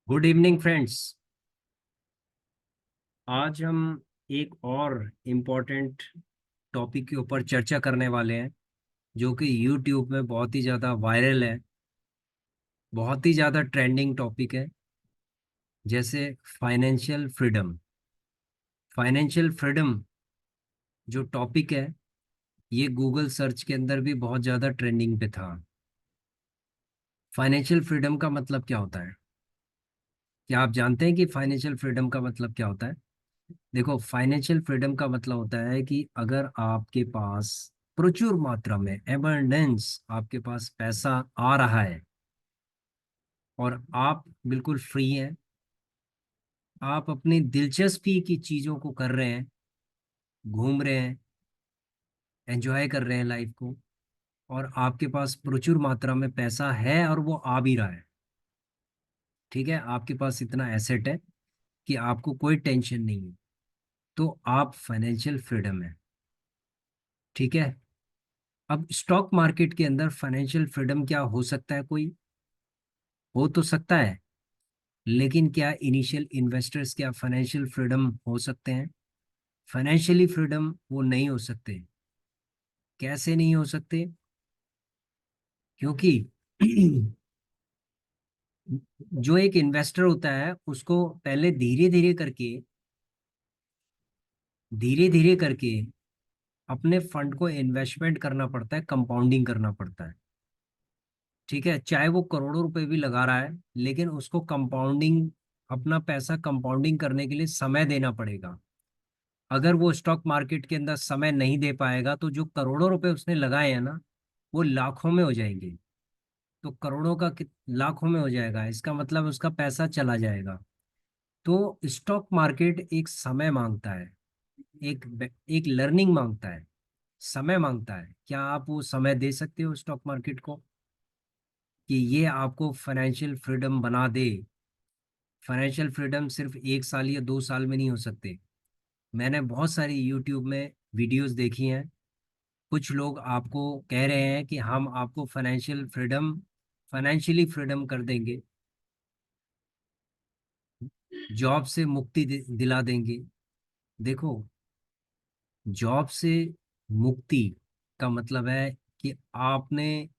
Good evening friends. आज हम एक और इम्पोर्टेंट टॉपिक के ऊपर चर्चा करने वाले हैं जो कि यूट्यूब में बहुत ही ज़्यादा वायरल है। बहुत ही ज़्यादा ट्रेंडिंग टॉपिक है। जैसे फाइनेंशियल फ्रीडम। फाइनेंशियल फ्रीडम जो टॉपिक है, ये गूगल सर्च के अंदर भी बहुत ज़्यादा ट्रेंडिंग पे था। फाइनेंशियल फ्रीडम का मतलब क्या होता है? क्या आप जानते हैं कि फाइनेंशियल फ्रीडम का मतलब क्या होता है? देखो, फाइनेंशियल फ्रीडम का मतलब होता है कि अगर आपके पास प्रचुर मात्रा में एबंडेंस, आपके पास पैसा आ रहा है और आप बिल्कुल फ्री हैं, आप अपनी दिलचस्पी की चीजों को कर रहे हैं, घूम रहे हैं, एंजॉय कर रहे हैं लाइफ को, और आपके पास प्रचुर मात्रा में पैसा है और वो आ भी रहा है। ठीक है, आपके पास इतना एसेट है कि आपको कोई टेंशन नहीं है, तो आप फाइनेंशियल फ्रीडम है। ठीक है। अब स्टॉक मार्केट के अंदर फाइनेंशियल फ्रीडम क्या हो सकता है? कोई हो तो सकता है, लेकिन क्या इनिशियल इन्वेस्टर्स क्या फाइनेंशियल फ्रीडम हो सकते हैं? फाइनेंशियली फ्रीडम वो नहीं हो सकते। कैसे नहीं हो सकते? क्योंकि जो एक इन्वेस्टर होता है उसको पहले धीरे धीरे करके अपने फंड को इन्वेस्टमेंट करना पड़ता है, कंपाउंडिंग करना पड़ता है। ठीक है, चाहे वो करोड़ों रुपए भी लगा रहा है, लेकिन उसको कंपाउंडिंग, अपना पैसा कंपाउंडिंग करने के लिए समय देना पड़ेगा। अगर वो स्टॉक मार्केट के अंदर समय नहीं दे पाएगा तो जो करोड़ों रुपए उसने लगाए हैं ना, वो लाखों में हो जाएंगे। तो करोड़ों का लाखों में हो जाएगा, इसका मतलब उसका पैसा चला जाएगा। तो स्टॉक मार्केट एक समय मांगता है, एक एक लर्निंग मांगता है, समय मांगता है। क्या आप वो समय दे सकते हो स्टॉक मार्केट को कि ये आपको फाइनेंशियल फ्रीडम बना दे? फाइनेंशियल फ्रीडम सिर्फ 1 साल या 2 साल में नहीं हो सकते। मैंने बहुत सारी यूट्यूब में वीडियोस देखी हैं। कुछ लोग आपको कह रहे हैं कि हम आपको फाइनेंशियली फ्रीडम कर देंगे, जॉब से मुक्ति दिला देंगे। देखो, जॉब से मुक्ति का मतलब है कि आपने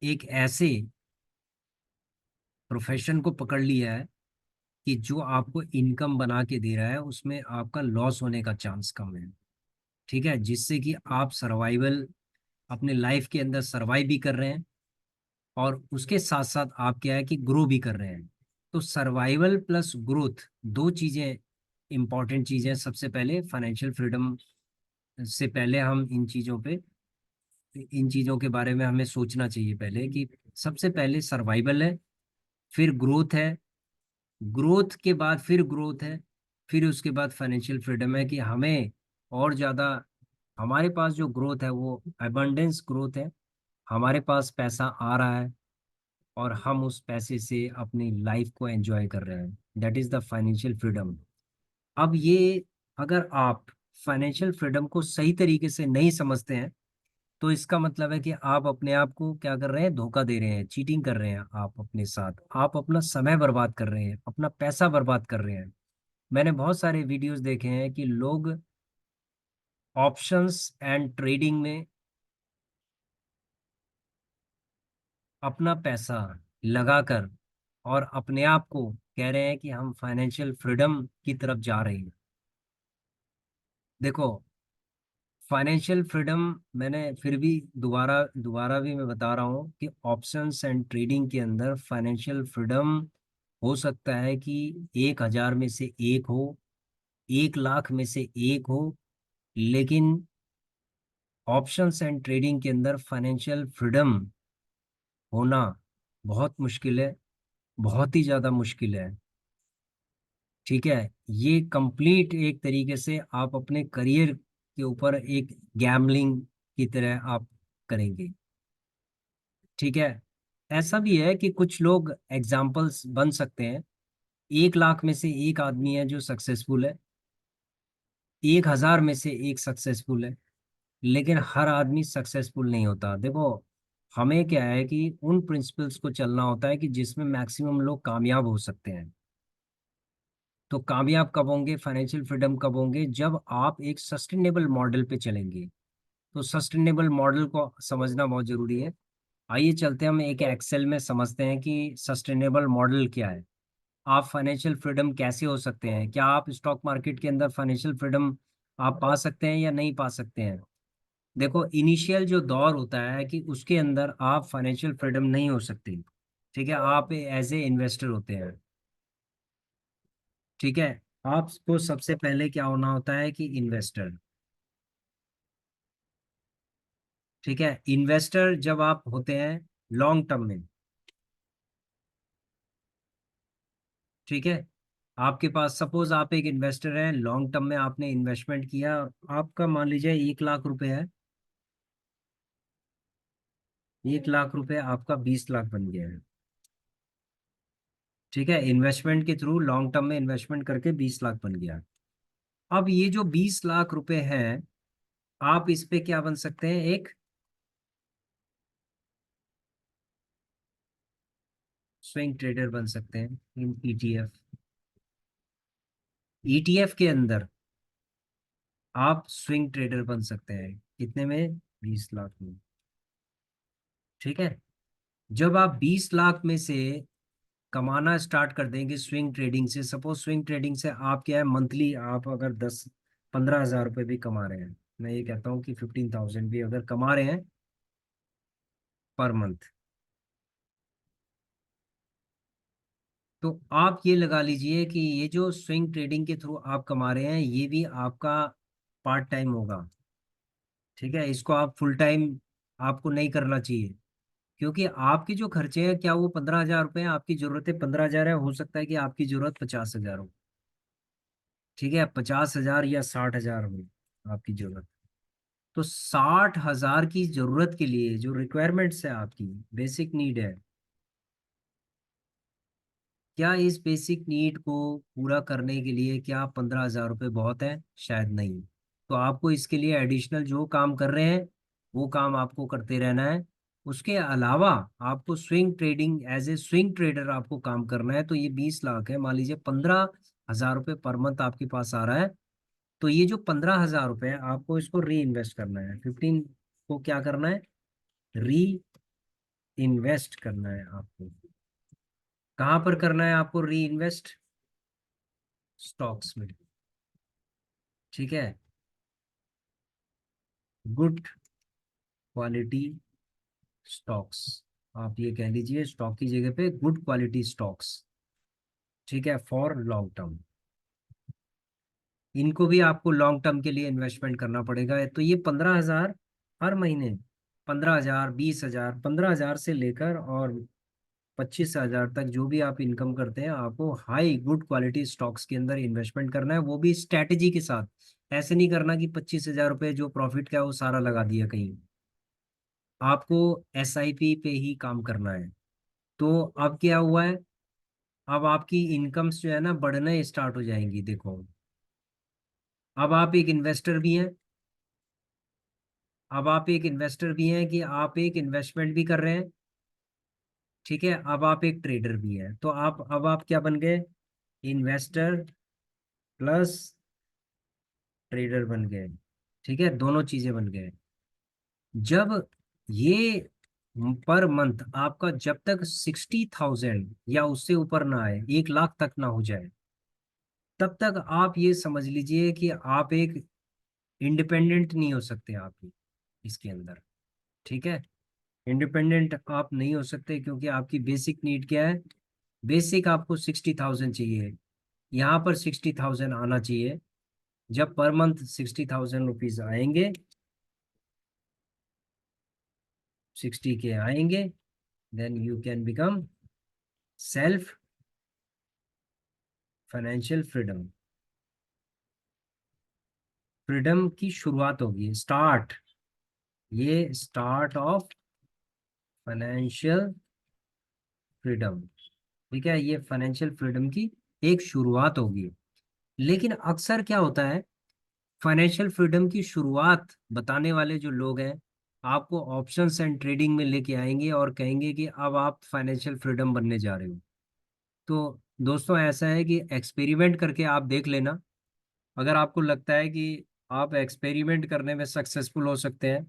एक ऐसे प्रोफेशन को पकड़ लिया है कि जो आपको इनकम बना के दे रहा है, उसमें आपका लॉस होने का चांस कम है। ठीक है, जिससे कि आप सर्वाइवल, अपने लाइफ के अंदर सर्वाइव भी कर रहे हैं, और उसके साथ साथ आप क्या है कि ग्रो भी कर रहे हैं। तो सर्वाइवल प्लस ग्रोथ, दो चीजें इंपॉर्टेंट चीजें। सबसे पहले फाइनेंशियल फ्रीडम से पहले हम इन चीजों के बारे में हमें सोचना चाहिए पहले कि सबसे पहले सर्वाइवल है, फिर ग्रोथ है, ग्रोथ के बाद फिर ग्रोथ है, फिर उसके बाद फाइनेंशियल फ्रीडम है कि हमें और ज्यादा, हमारे पास जो ग्रोथ है वो अबंडेंस ग्रोथ है। हमारे पास पैसा आ रहा है और हम उस पैसे से अपनी लाइफ को एंजॉय कर रहे हैं। That is the financial freedom. अब ये, अगर आप फाइनेंशियल फ्रीडम को सही तरीके से नहीं समझते हैं, तो इसका मतलब है कि आप अपने आप को क्या कर रहे हैं? धोखा दे रहे हैं, चीटिंग कर रहे हैं। आप अपने साथ आप अपना समय बर्बाद कर रहे हैं, अपना पैसा बर्बाद कर रहे हैं। मैंने बहुत सारे वीडियोस देखे हैं कि लोग ऑप्शंस एंड ट्रेडिंग में अपना पैसा लगाकर और अपने आप को कह रहे हैं कि हम फाइनेंशियल फ्रीडम की तरफ जा रहे हैं। देखो, फाइनेंशियल फ्रीडम, मैंने फिर भी दोबारा दोबारा भी मैं बता रहा हूँ कि ऑप्शंस एंड ट्रेडिंग के अंदर फाइनेंशियल फ्रीडम हो सकता है कि 1,000 में से एक हो, 1 लाख में से एक हो, लेकिन ऑप्शंस एंड ट्रेडिंग के अंदर फाइनेंशियल फ्रीडम होना बहुत मुश्किल है, बहुत ही ज्यादा मुश्किल है। ठीक है, ये कंप्लीट एक तरीके से आप अपने करियर के ऊपर एक गैम्बलिंग की तरह आप करेंगे। ठीक है, ऐसा भी है कि कुछ लोग एग्जाम्पल्स बन सकते हैं। 1 लाख में से एक आदमी है जो सक्सेसफुल है, 1,000 में से एक सक्सेसफुल है, लेकिन हर आदमी सक्सेसफुल नहीं होता। देखो, हमें क्या है कि उन प्रिंसिपल्स को चलना होता है कि जिसमें मैक्सिमम लोग कामयाब हो सकते हैं। तो कामयाब कब होंगे, फाइनेंशियल फ्रीडम कब होंगे, जब आप एक सस्टेनेबल मॉडल पे चलेंगे। तो सस्टेनेबल मॉडल को समझना बहुत जरूरी है। आइए चलते हैं हम एक एक्सेल में समझते हैं कि सस्टेनेबल मॉडल क्या है। आप फाइनेंशियल फ्रीडम कैसे हो सकते हैं, क्या आप स्टॉक मार्केट के अंदर फाइनेंशियल फ्रीडम आप पा सकते हैं या नहीं पा सकते हैं। देखो, इनिशियल जो दौर होता है कि उसके अंदर आप फाइनेंशियल फ्रीडम नहीं हो सकते। ठीक है, आप एज ए इन्वेस्टर होते हैं। ठीक है, आपको सबसे पहले क्या होना होता है कि इन्वेस्टर। ठीक है, इन्वेस्टर जब आप होते हैं लॉन्ग टर्म में। ठीक है, आपके पास सपोज आप एक इन्वेस्टर हैं, लॉन्ग टर्म में आपने इन्वेस्टमेंट किया, आपका मान लीजिए 1 लाख रुपए है। 1 लाख रुपए आपका 20 लाख बन गया है। ठीक है, इन्वेस्टमेंट के थ्रू लॉन्ग टर्म में इन्वेस्टमेंट करके 20 लाख बन गया। अब ये जो 20 लाख रुपए हैं, आप इस पे क्या बन सकते हैं, एक स्विंग ट्रेडर बन सकते हैं इन ईटीएफ। ईटीएफ के अंदर आप स्विंग ट्रेडर बन सकते हैं, कितने में, 20 लाख में। ठीक है, जब आप 20 लाख में से कमाना स्टार्ट कर देंगे स्विंग ट्रेडिंग से, सपोज स्विंग ट्रेडिंग से आप क्या है, मंथली आप अगर 10-15 हज़ार रुपये भी कमा रहे हैं, मैं ये कहता हूँ कि 15,000 भी अगर कमा रहे हैं पर मंथ, तो आप ये लगा लीजिए कि ये जो स्विंग ट्रेडिंग के थ्रू आप कमा रहे हैं ये भी आपका पार्ट टाइम होगा। ठीक है, इसको आप फुल टाइम आपको नहीं करना चाहिए, क्योंकि आपके जो खर्चे हैं, क्या वो 15 हज़ार रुपये हैं, आपकी जरूरतें 15 हज़ार है, हो सकता है कि आपकी जरूरत 50 हज़ार हो। ठीक है, 50 हज़ार या 60 हज़ार हो आपकी जरूरत। तो 60 हज़ार की जरूरत के लिए जो रिक्वायरमेंट्स है, आपकी बेसिक नीड है, क्या इस बेसिक नीड को पूरा करने के लिए क्या 15 हज़ार रुपये बहुत है, शायद नहीं। तो आपको इसके लिए एडिशनल जो काम कर रहे हैं वो काम आपको करते रहना है। उसके अलावा आपको swing trading as a swing trader आपको काम करना है। तो ये 20 लाख है, मान लीजिए 15 हज़ार रुपये पर मंथ आपके पास आ रहा है। तो ये जो 15 हज़ार रुपये है, आपको इसको री इन्वेस्ट करना है, 15 को क्या करना है, री इन्वेस्ट करना है आपको। कहाँ पर करना है आपको री इन्वेस्ट, स्टॉक्स में। ठीक है, गुड क्वालिटी स्टॉक्स, आप ये कह लीजिए स्टॉक की जगह पे गुड क्वालिटी स्टॉक्स। ठीक है, फॉर लॉन्ग टर्म। इनको भी आपको लॉन्ग टर्म के लिए इन्वेस्टमेंट करना पड़ेगा। तो ये 15 हज़ार हर महीने, 15 हज़ार, 20 हज़ार, 15 हज़ार से लेकर और 25 हज़ार तक जो भी आप इनकम करते हैं, आपको हाई गुड क्वालिटी स्टॉक्स के अंदर इन्वेस्टमेंट करना है, वो भी स्ट्रैटेजी के साथ। ऐसे नहीं करना कि 25 हज़ार रुपये जो प्रॉफिट का है वो सारा लगा दिया कहीं। आपको एसआईपी पे ही काम करना है। तो अब क्या हुआ है, अब आपकी इनकम्स जो है ना बढ़ने स्टार्ट हो जाएंगी। देखो, अब आप एक इन्वेस्टर भी हैं, अब आप एक इन्वेस्टर भी हैं कि आप एक इन्वेस्टमेंट भी कर रहे हैं। ठीक है, अब आप एक ट्रेडर भी हैं, तो आप अब आप क्या बन गए, इन्वेस्टर प्लस ट्रेडर बन गए। ठीक है, दोनों चीजें बन गए। जब ये पर मंथ आपका जब तक 60,000 या उससे ऊपर ना आए, 1 लाख तक ना हो जाए, तब तक आप ये समझ लीजिए कि आप एक इंडिपेंडेंट नहीं हो सकते आप ही इसके अंदर। ठीक है, इंडिपेंडेंट आप नहीं हो सकते, क्योंकि आपकी बेसिक नीड क्या है, बेसिक आपको 60,000 चाहिए। यहाँ पर 60,000 आना चाहिए। जब पर मंथ 60,000 रुपीज आएंगे, 60 के आएंगे, then you can become self financial freedom. Freedom की शुरुआत होगी, स्टार्ट, ये स्टार्ट ऑफ फाइनेंशियल फ्रीडम। ठीक है, ये फाइनेंशियल फ्रीडम की एक शुरुआत होगी। लेकिन अक्सर क्या होता है, फाइनेंशियल फ्रीडम की शुरुआत बताने वाले जो लोग हैं, आपको ऑप्शंस एंड ट्रेडिंग में लेके आएंगे और कहेंगे कि अब आप फाइनेंशियल फ्रीडम बनने जा रहे हो। तो दोस्तों ऐसा है कि एक्सपेरिमेंट करके आप देख लेना। अगर आपको लगता है कि आप एक्सपेरिमेंट करने में सक्सेसफुल हो सकते हैं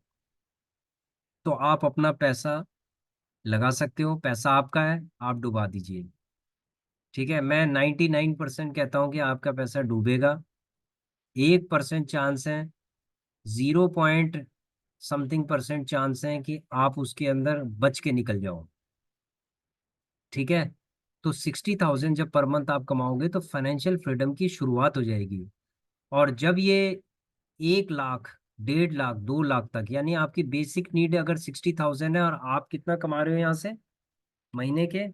तो आप अपना पैसा लगा सकते हो। पैसा आपका है, आप डुबा दीजिए। ठीक है, मैं 99% कहता हूँ कि आपका पैसा डूबेगा। 1% चांस है, 0 पॉइंट समथिंग % चांस है कि आप उसके अंदर बच के निकल जाओ। ठीक है, तो 60,000 जब पर मंथ आप कमाओगे तो फाइनेंशियल फ्रीडम की शुरुआत हो जाएगी। और जब ये 1 लाख, 1.5 लाख, 2 लाख तक, यानी आपकी बेसिक नीड अगर 60,000 है और आप कितना कमा रहे हो यहाँ से महीने के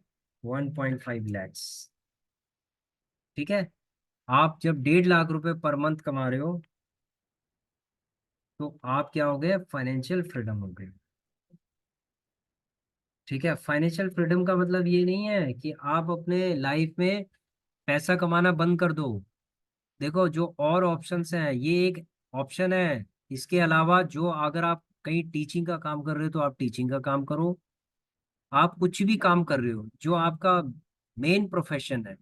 1.5 लैक्स। ठीक है, आप जब 1.5 लाख रुपए पर मंथ कमा रहे हो तो आप क्या हो गए, फाइनेंशियल फ्रीडम हो गए। ठीक है, फाइनेंशियल फ्रीडम का मतलब ये नहीं है कि आप अपने लाइफ में पैसा कमाना बंद कर दो। देखो, जो और ऑप्शंस हैं ये एक ऑप्शन है। इसके अलावा जो अगर आप कहीं टीचिंग का काम कर रहे हो तो आप टीचिंग का काम करो। आप कुछ भी काम कर रहे हो जो आपका मेन प्रोफेशन है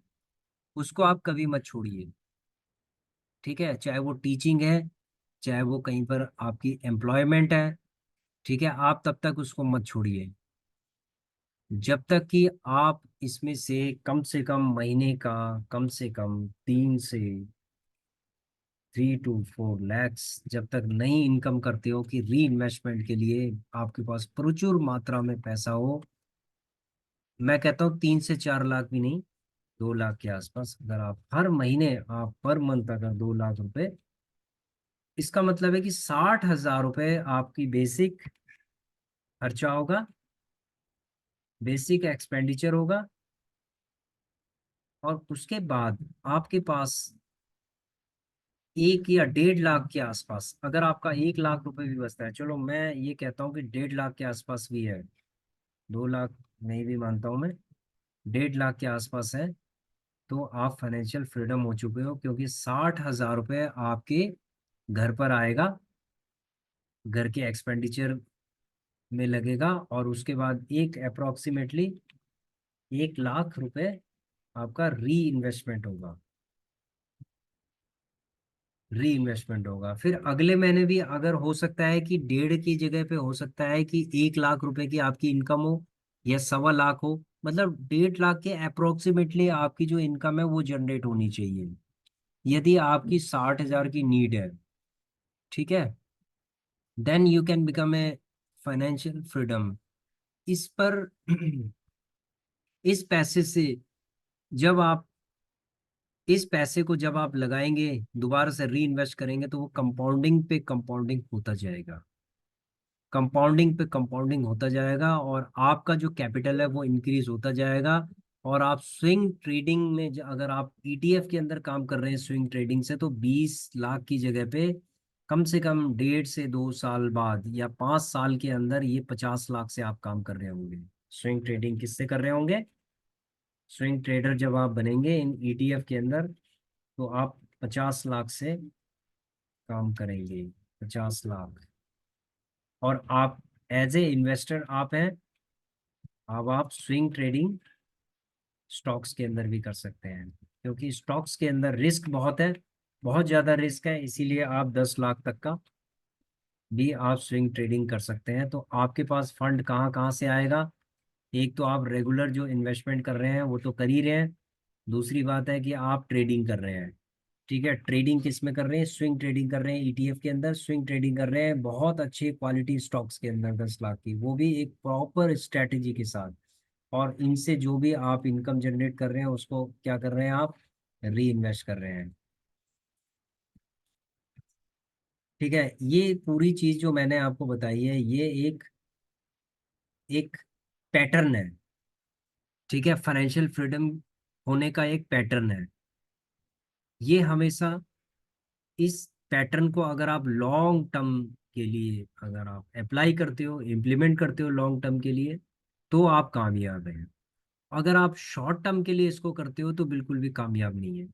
उसको आप कभी मत छोड़िए। ठीक है, चाहे वो टीचिंग है, चाहे वो कहीं पर आपकी एम्प्लॉयमेंट है। ठीक है, आप तब तक उसको मत छोड़िए जब तक कि आप इसमें से कम महीने का कम से कम 3 to 4 लैक्स जब तक नई इनकम करते हो कि री इन्वेस्टमेंट के लिए आपके पास प्रचुर मात्रा में पैसा हो। मैं कहता हूँ 3 से 4 लाख भी नहीं, 2 लाख के आसपास अगर आप हर महीने, आप पर मंथ अगर 2 लाख रुपए, इसका मतलब है कि 60,000 रुपए आपकी बेसिक खर्चा होगा, बेसिक एक्सपेंडिचर होगा। और उसके बाद आपके पास 1 या 1.5 लाख के आसपास, अगर आपका 1 लाख रुपए भी बचता है, चलो मैं ये कहता हूँ कि 1.5 लाख के आसपास भी है, 2 लाख नहीं भी मानता हूँ मैं, 1.5 लाख के आसपास है, तो आप फाइनेंशियल फ्रीडम हो चुके हो क्योंकि 60,000 रुपये आपके घर पर आएगा, घर के एक्सपेंडिचर में लगेगा। और उसके बाद एक अप्रोक्सीमेटली 1 लाख रुपए आपका री इन्वेस्टमेंट होगा। री इन्वेस्टमेंट होगा, फिर अगले महीने भी अगर हो सकता है कि 1.5 की जगह पे हो सकता है कि 1 लाख रुपए की आपकी इनकम हो या 1.25 लाख हो। मतलब 1.5 लाख के अप्रोक्सीमेटली आपकी जो इनकम है वो जनरेट होनी चाहिए यदि आपकी 60,000 की नीड है। ठीक है, then you can become a financial freedom. इस पर इस पैसे से जब आप इस पैसे को जब आप लगाएंगे, दोबारा से री इन्वेस्ट करेंगे तो वो कंपाउंडिंग पे कंपाउंडिंग होता जाएगा, कंपाउंडिंग पे कंपाउंडिंग होता जाएगा और आपका जो कैपिटल है वो इंक्रीज होता जाएगा। और आप स्विंग ट्रेडिंग में अगर आप ईटीएफ के अंदर काम कर रहे हैं स्विंग ट्रेडिंग से, तो 20 लाख की जगह पे कम से कम 1.5 से 2 साल बाद या 5 साल के अंदर ये 50 लाख से आप काम कर रहे होंगे। स्विंग ट्रेडिंग किससे कर रहे होंगे? स्विंग ट्रेडर जब आप बनेंगे इन ईटीएफ के अंदर तो आप 50 लाख से काम करेंगे, 50 लाख। और आप एज ए इन्वेस्टर आप हैं, अब आप स्विंग ट्रेडिंग स्टॉक्स के अंदर भी कर सकते हैं क्योंकि स्टॉक्स के अंदर रिस्क बहुत है, बहुत ज़्यादा रिस्क है, इसीलिए आप 10 लाख तक का भी आप स्विंग ट्रेडिंग कर सकते हैं। तो आपके पास फंड कहाँ कहाँ से आएगा? एक तो आप रेगुलर जो इन्वेस्टमेंट कर रहे हैं वो तो कर ही रहे हैं, दूसरी बात है कि आप ट्रेडिंग कर रहे हैं। ठीक है, ट्रेडिंग किस में कर रहे हैं? स्विंग ट्रेडिंग कर रहे हैं ईटीएफ के अंदर, स्विंग ट्रेडिंग कर रहे हैं बहुत अच्छे क्वालिटी स्टॉक्स के अंदर 10 लाख की, वो भी एक प्रॉपर स्ट्रेटेजी के साथ। और इनसे जो भी आप इनकम जनरेट कर रहे हैं उसको क्या कर रहे हैं आप? री इन्वेस्ट कर रहे हैं। ठीक है, ये पूरी चीज जो मैंने आपको बताई है ये एक एक पैटर्न है। ठीक है, फाइनेंशियल फ्रीडम होने का एक पैटर्न है। ये हमेशा इस पैटर्न को अगर आप लॉन्ग टर्म के लिए अगर आप अप्लाई करते हो, इम्प्लीमेंट करते हो लॉन्ग टर्म के लिए, तो आप कामयाब हैं। अगर आप शॉर्ट टर्म के लिए इसको करते हो तो बिल्कुल भी कामयाब नहीं है।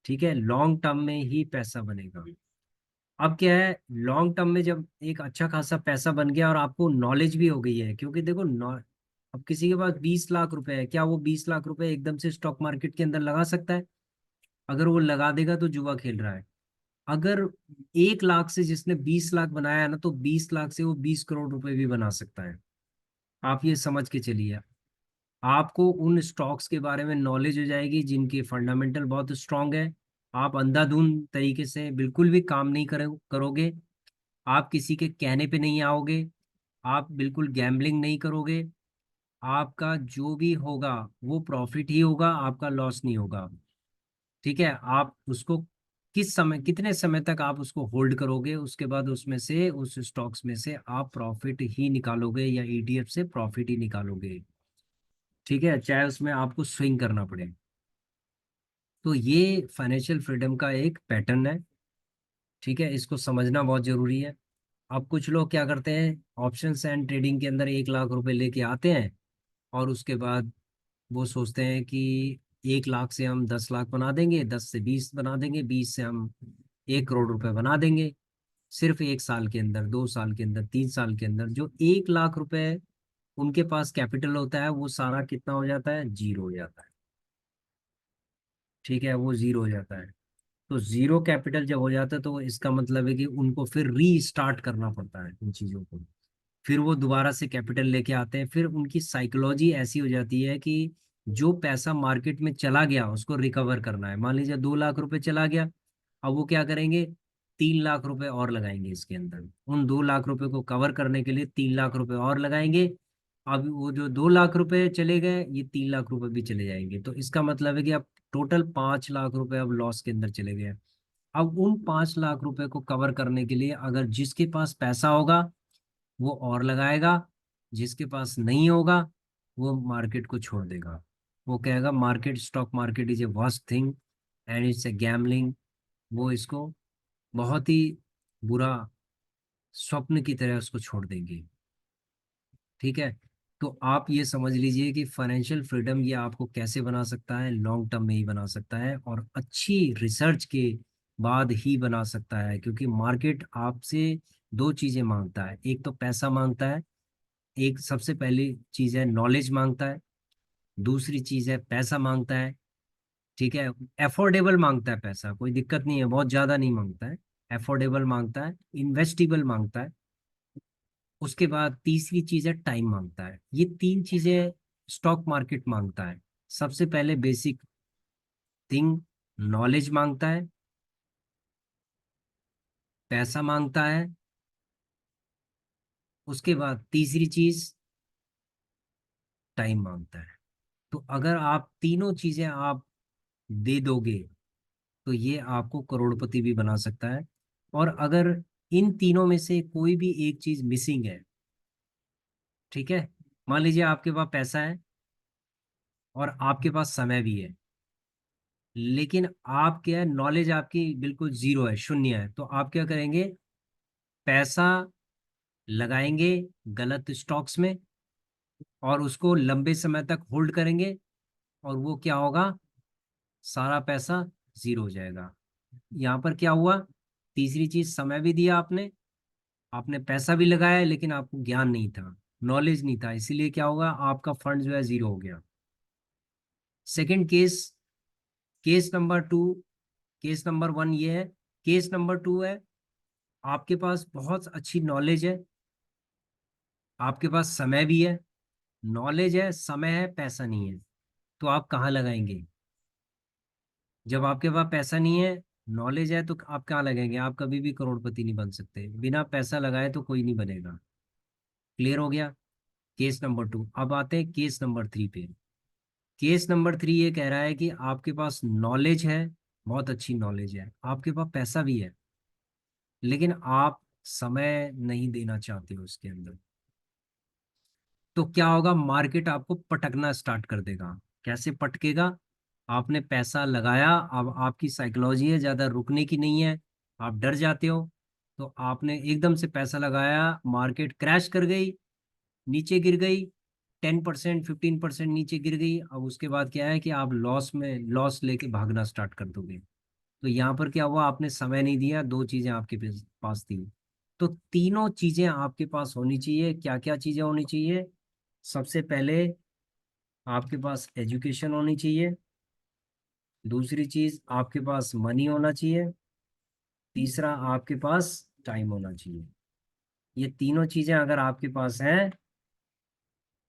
ठीक है, लॉन्ग टर्म में ही पैसा बनेगा। अब क्या है, लॉन्ग टर्म में जब एक अच्छा खासा पैसा बन गया और आपको नॉलेज भी हो गई है, क्योंकि देखो अब किसी के पास 20 लाख रुपए है, क्या वो 20 लाख रुपए एकदम से स्टॉक मार्केट के अंदर लगा सकता है? अगर वो लगा देगा तो जुआ खेल रहा है। अगर 1 लाख से जिसने 20 लाख बनाया है ना, तो 20 लाख से वो 20 करोड़ रुपए भी बना सकता है। आप ये समझ के चलिए, आपको उन स्टॉक्स के बारे में नॉलेज हो जाएगी जिनके फंडामेंटल बहुत स्ट्रांग है। आप अंधाधुंध तरीके से बिल्कुल भी काम नहीं करोगे। आप किसी के कहने पे नहीं आओगे। आप बिल्कुल गैम्बलिंग नहीं करोगे। आपका जो भी होगा वो प्रॉफिट ही होगा, आपका लॉस नहीं होगा। ठीक है, आप उसको किस समय, कितने समय तक आप उसको होल्ड करोगे, उसके बाद उसमें से, उस स्टॉक्स में से आप प्रॉफिट ही निकालोगे या ईटीएफ से प्रॉफिट ही निकालोगे। ठीक है, चाहे उसमें आपको स्विंग करना पड़े। तो ये फाइनेंशियल फ्रीडम का एक पैटर्न है। ठीक है, इसको समझना बहुत जरूरी है। अब कुछ लोग क्या करते हैं, ऑप्शंस एंड ट्रेडिंग के अंदर 1 लाख रुपए लेके आते हैं, और उसके बाद वो सोचते हैं कि 1 लाख से हम 10 लाख बना देंगे, 10 से 20 बना देंगे, 20 से हम 1 करोड़ रुपए बना देंगे। सिर्फ 1 साल के अंदर, 2 साल के अंदर, 3 साल के अंदर जो 1 लाख रुपए उनके पास कैपिटल होता है, वो सारा कितना हो जाता है, जीरो हो जाता है। ठीक है, वो जीरो हो जाता है। तो जीरो कैपिटल जब हो जाता है तो इसका मतलब है कि उनको फिर रीस्टार्ट करना पड़ता है उन चीजों को। फिर वो दोबारा से कैपिटल लेके आते हैं। फिर उनकी साइकोलॉजी ऐसी हो जाती है कि जो पैसा मार्केट में चला गया उसको रिकवर करना है। मान लीजिए 2 लाख रुपए चला गया, अब वो क्या करेंगे, 3 लाख रुपए और लगाएंगे इसके अंदर, उन 2 लाख रुपए को कवर करने के लिए 3 लाख रुपए और लगाएंगे। अब वो जो 2 लाख रुपए चले गए, ये 3 लाख रुपए भी चले जाएंगे। तो इसका मतलब है कि अब टोटल 5 लाख रुपए अब लॉस के अंदर चले गए। अब उन 5 लाख रुपए को कवर करने के लिए अगर जिसके पास पैसा होगा वो और लगाएगा, जिसके पास नहीं होगा वो मार्केट को छोड़ देगा। वो कहेगा market, stock market is a worst thing and it's a gambling. वो इसको बहुत ही बुरा स्वप्न की तरह उसको छोड़ देंगे। ठीक है, तो आप ये समझ लीजिए कि फाइनेंशियल फ्रीडम ये आपको कैसे बना सकता है, लॉन्ग टर्म में ही बना सकता है, और अच्छी रिसर्च के बाद ही बना सकता है। क्योंकि मार्केट आपसे दो चीजें मांगता है, एक तो पैसा मांगता है, एक सबसे पहली चीज है नॉलेज मांगता है, दूसरी चीज है पैसा मांगता है। ठीक है, एफोर्डेबल मांगता है पैसा, कोई दिक्कत नहीं है, बहुत ज्यादा नहीं मांगता है। एफोर्डेबल मांगता है, इन्वेस्टिबल मांगता है। उसके बाद तीसरी चीज है टाइम मांगता है। ये तीन चीजें स्टॉक मार्केट मांगता है। सबसे पहले बेसिक थिंग नॉलेज मांगता है, पैसा मांगता है, उसके बाद तीसरी चीज टाइम मांगता है। तो अगर आप तीनों चीजें आप दे दोगे तो ये आपको करोड़पति भी बना सकता है। और अगर इन तीनों में से कोई भी एक चीज मिसिंग है, ठीक है, मान लीजिए आपके पास पैसा है और आपके पास समय भी है, लेकिन आप क्या है, नॉलेज आपकी बिल्कुल जीरो है, शून्य है, तो आप क्या करेंगे, पैसा लगाएंगे गलत स्टॉक्स में और उसको लंबे समय तक होल्ड करेंगे, और वो क्या होगा, सारा पैसा जीरो हो जाएगा। यहाँ पर क्या हुआ, तीसरी चीज समय भी दिया आपने, आपने पैसा भी लगाया, लेकिन आपको ज्ञान नहीं था, नॉलेज नहीं था, इसीलिए क्या होगा, आपका फंड जो है जीरो हो गया। Second case, case number two, case number one ये है, केस नंबर टू है, आपके पास बहुत अच्छी नॉलेज है, आपके पास समय भी है, नॉलेज है, समय है, पैसा नहीं है, तो आप कहाँ लगाएंगे? जब आपके पास पैसा नहीं है, नॉलेज है, तो आप कहाँ लगाएंगे? आप कभी भी करोड़पति नहीं बन सकते, बिना पैसा लगाए तो कोई नहीं बनेगा। क्लियर हो गया, केस नंबर टू। अब आते हैं केस नंबर थ्री पे। केस नंबर थ्री ये कह रहा है कि आपके पास नॉलेज है, बहुत अच्छी नॉलेज है, आपके पास पैसा भी है, लेकिन आप समय नहीं देना चाहते हो उसके अंदर। तो क्या होगा, मार्केट आपको पटकना स्टार्ट कर देगा। कैसे पटकेगा, आपने पैसा लगाया, अब आपकी साइकोलॉजी है ज्यादा रुकने की नहीं है, आप डर जाते हो, तो आपने एकदम से पैसा लगाया, मार्केट क्रैश कर गई, नीचे गिर गई, 10% 15% नीचे गिर गई। अब उसके बाद क्या है कि आप लॉस में, लॉस लेके भागना स्टार्ट कर दोगे। तो यहाँ पर क्या हुआ, आपने समय नहीं दिया, दो चीजें आपके पास थी। तो तीनों चीजें आपके पास होनी चाहिए। क्या क्या चीजें होनी चाहिए, सबसे पहले आपके पास एजुकेशन होनी चाहिए। दूसरी चीज, आपके पास मनी होना चाहिए। तीसरा, आपके पास टाइम होना चाहिए। ये तीनों चीजें अगर आपके पास हैं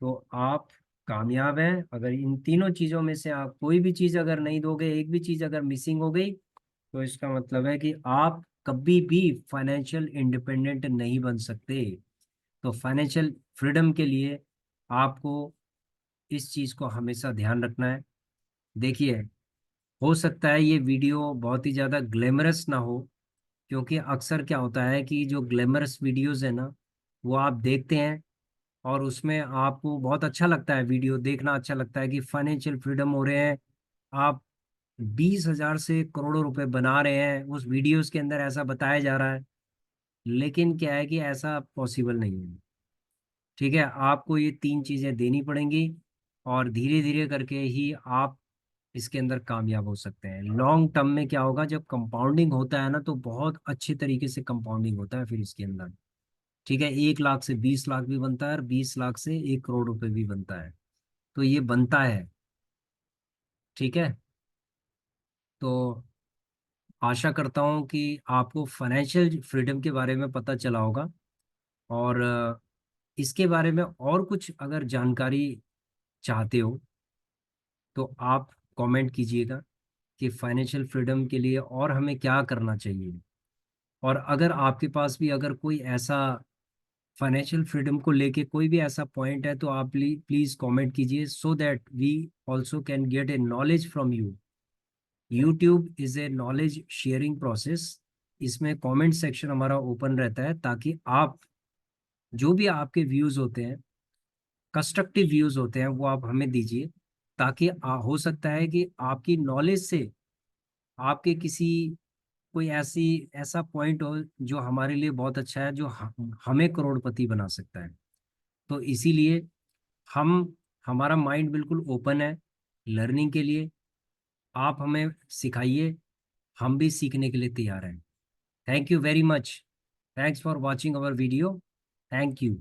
तो आप कामयाब हैं। अगर इन तीनों चीजों में से आप कोई भी चीज अगर नहीं दोगे, एक भी चीज अगर मिसिंग हो गई, तो इसका मतलब है कि आप कभी भी फाइनेंशियल इंडिपेंडेंट नहीं बन सकते। तो फाइनेंशियल फ्रीडम के लिए आपको इस चीज को हमेशा ध्यान रखना है। देखिए, हो सकता है ये वीडियो बहुत ही ज्यादा ग्लैमरस ना हो, क्योंकि अक्सर क्या होता है कि जो ग्लैमरस वीडियोस है ना, वो आप देखते हैं और उसमें आपको बहुत अच्छा लगता है, वीडियो देखना अच्छा लगता है कि फाइनेंशियल फ्रीडम हो रहे हैं, आप 20,000 से करोड़ों रुपए बना रहे हैं, उस वीडियोस के अंदर ऐसा बताया जा रहा है। लेकिन क्या है कि ऐसा पॉसिबल नहीं है। ठीक है, आपको ये तीन चीजें देनी पड़ेंगी और धीरे धीरे करके ही आप इसके अंदर कामयाब हो सकते हैं। लॉन्ग टर्म में क्या होगा, जब कंपाउंडिंग होता है ना, तो बहुत अच्छे तरीके से कंपाउंडिंग होता है फिर इसके अंदर। ठीक है, 1 लाख से 20 लाख भी बनता है और 20 लाख से 1 करोड़ रुपए भी बनता है। तो ये बनता है। ठीक है, तो आशा करता हूँ कि आपको फाइनेंशियल फ्रीडम के बारे में पता चला होगा। और इसके बारे में और कुछ अगर जानकारी चाहते हो तो आप कमेंट कीजिएगा कि फाइनेंशियल फ्रीडम के लिए और हमें क्या करना चाहिए। और अगर आपके पास भी अगर कोई ऐसा फाइनेंशियल फ्रीडम को लेके कोई भी ऐसा पॉइंट है, तो आप प्लीज कमेंट कीजिए, so that we also can get a knowledge from you. YouTube is a knowledge sharing process. इसमें कमेंट सेक्शन हमारा ओपन रहता है, ताकि आप जो भी आपके व्यूज होते हैं, कंस्ट्रक्टिव व्यूज होते हैं, वो आप हमें दीजिए। ताकि हो सकता है कि आपकी नॉलेज से आपके किसी कोई ऐसा पॉइंट हो जो हमारे लिए बहुत अच्छा है, जो हमें करोड़पति बना सकता है। तो इसीलिए हम हमारा माइंड बिल्कुल ओपन है लर्निंग के लिए। आप हमें सिखाइए, हम भी सीखने के लिए तैयार हैं। Thank you very much. Thanks for watching our video. Thank you.